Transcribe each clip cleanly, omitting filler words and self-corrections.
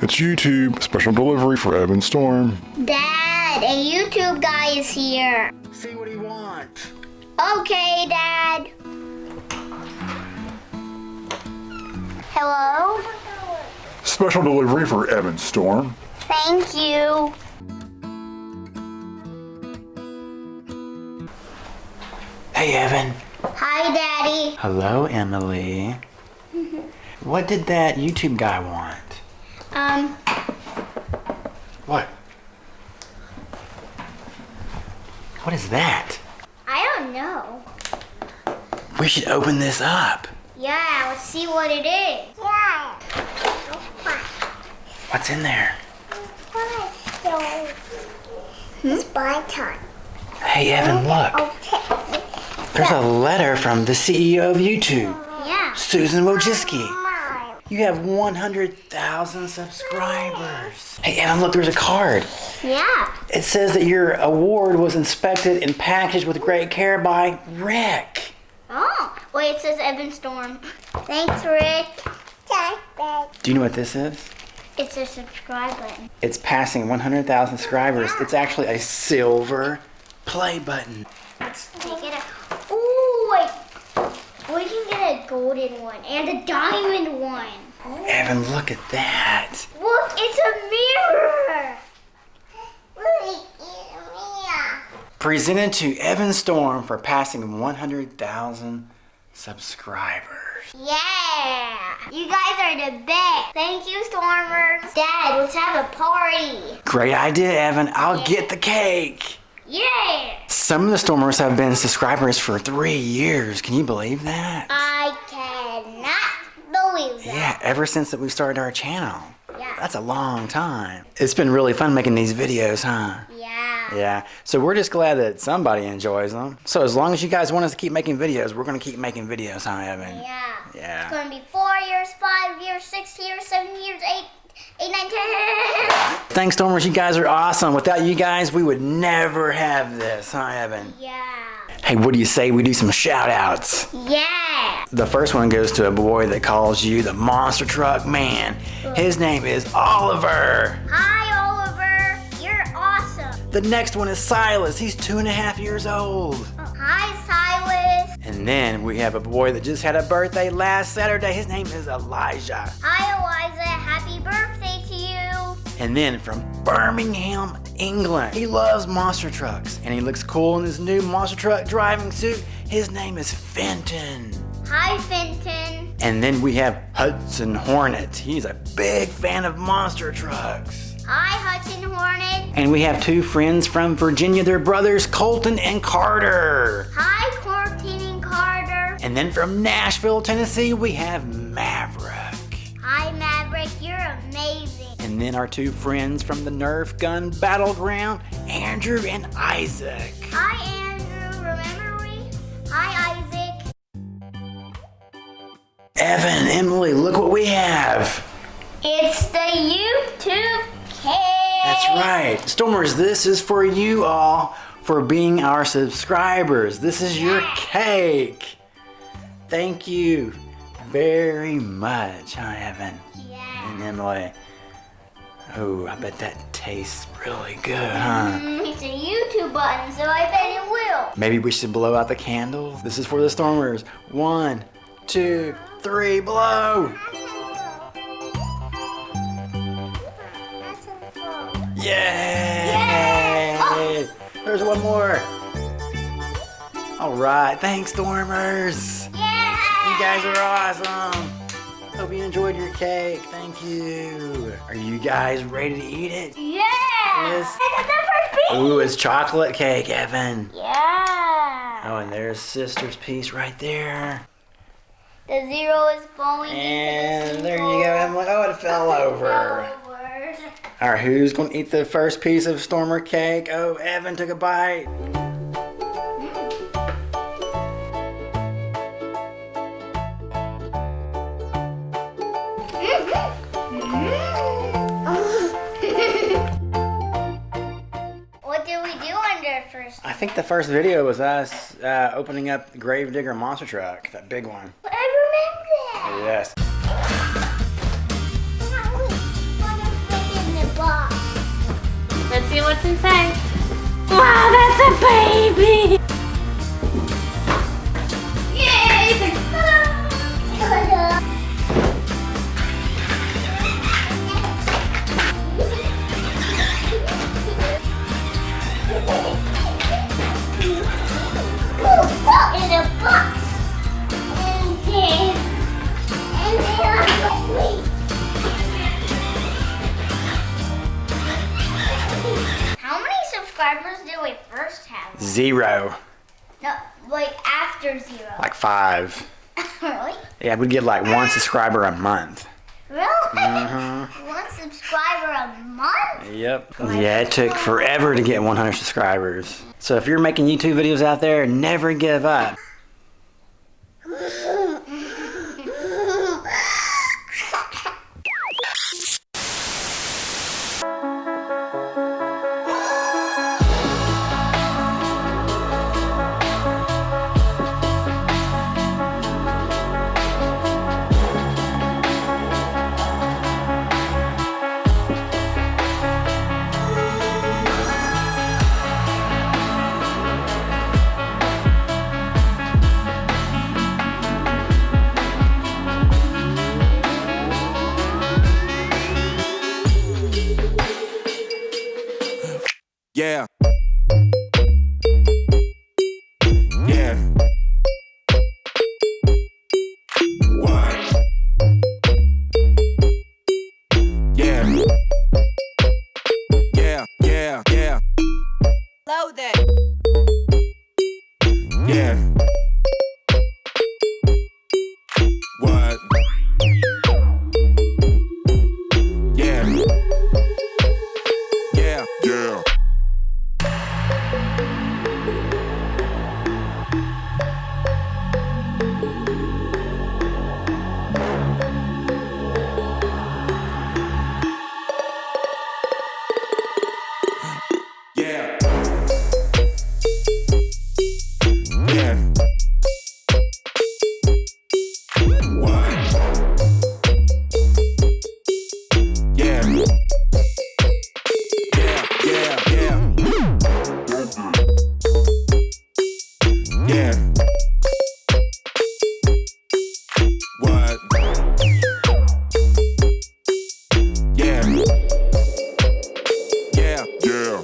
It's YouTube, special delivery for Evan Storm. Dad, a YouTube guy is here. See what he wants. Okay, Dad. Hello? Special delivery for Evan Storm. Thank you. Hey, Evan. Hi, Daddy. Hello, Emily. What did that YouTube guy want? What? What is that? I don't know. We should open this up. Yeah, let's see what it is. Yeah. What's in there? It's my time. Hey, Evan, look. Okay. There's a letter from the CEO of YouTube, Yeah. Susan Wojcicki. You have 100,000 subscribers. Hey, Evan, look, there's a card. Yeah. It says that your award was inspected and packaged with great care by Rick. Oh, wait, it says Evan Storm. Thanks, Rick. Do you know what this is? It's a subscribe button. It's passing 100,000 subscribers. It's actually a silver play button. Let's take it out. Ooh, wait. We can get a golden one and a diamond one. Evan, look at that. Look, it's a mirror. Presented to Evan Storm for passing 100,000 subscribers. Yeah. You guys are the best. Thank you, Stormers. Dad, let's have a party. Great idea, Evan. I'll get the cake. Yeah. Some of the Stormers have been subscribers for 3 years. Can you believe that? I cannot believe that. Yeah, ever since that we started our channel. Yeah. That's a long time. It's been really fun making these videos, huh? Yeah. Yeah, so we're just glad that somebody enjoys them. So as long as you guys want us to keep making videos, we're gonna keep making videos, huh, Evan? Yeah. Yeah. It's gonna be 4 years, 5 years, 6 years, 7 years, 8, 9, 10. Thanks, Stormers, you guys are awesome. Without you guys, we would never have this, huh, Evan? Yeah. Hey, what do you say we do some shout outs? Yeah. The first one goes to a boy that calls you the Monster Truck Man. His name is Oliver. Hi, Oliver. You're awesome. The next one is Silas. He's 2.5 years old. Hi, Silas. And then we have a boy that just had a birthday last Saturday. His name is Elijah. Hi, Eliza. Happy birthday to you. And then from Birmingham, England, he loves monster trucks. And he looks cool in his new monster truck driving suit. His name is Fenton. Hi, Fenton. And then we have Hudson Hornet. He's a big fan of monster trucks. Hi, Hudson Hornet. And we have 2 friends from Virginia. They're brothers, Colton and Carter. Hi, Colton and Carter. And then from Nashville, Tennessee, we have Maverick. Hi, Maverick. You're amazing. And then our 2 friends from the Nerf Gun Battleground, Andrew and Isaac. Hi, Andrew. Remember me? Hi, Isaac. Evan, Emily, look what we have. It's the YouTube cake. That's right. Stormers, this is for you all for being our subscribers. This is your cake. Thank you very much, huh, Evan Yeah. and Emily. Oh, I bet that tastes really good, huh? It's a YouTube button, so I bet it will. Maybe we should blow out the candles. This is for the Stormers. 1, 2, 3, blow! Yay! There's one more. All right, thanks, Stormers. Yeah. You guys are awesome. Hope you enjoyed your cake. Thank you. Are you guys ready to eat it? Yeah. Yes. I got the first piece. Ooh, it's chocolate cake, Evan. Yeah. Oh, and there's sister's piece right there. The 0 is falling And into the there you go, Emily. Oh, it fell over. All right, who's going to eat the first piece of Stormer cake? Oh, Evan took a bite. What did we do under first? I think the first video was us opening up the Gravedigger monster truck, that big one. I remember that. Yes. see what's inside. Wow, that's a baby! Yay! In a box. How many subscribers did we first have? 0. No, like after 0. Like 5. Really? Yeah, we'd get like 1 subscriber a month. Really? 1 subscriber a month? Yep. Yeah, it took forever to get 100 subscribers. So if you're making YouTube videos out there, never give up. Yeah. Yeah. What? Yeah. Yeah, yeah, yeah. Load that. Yeah. What? Yeah. Yeah. Yeah. Yeah. Yeah. What? Yeah. Yeah, yeah, yeah. Yeah. What? Yeah. Yeah. Yeah.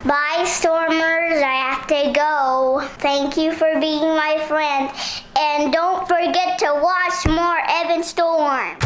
Bye, Stormers. I have to go. Thank you for being my friend. And don't forget to watch more Evan Storm.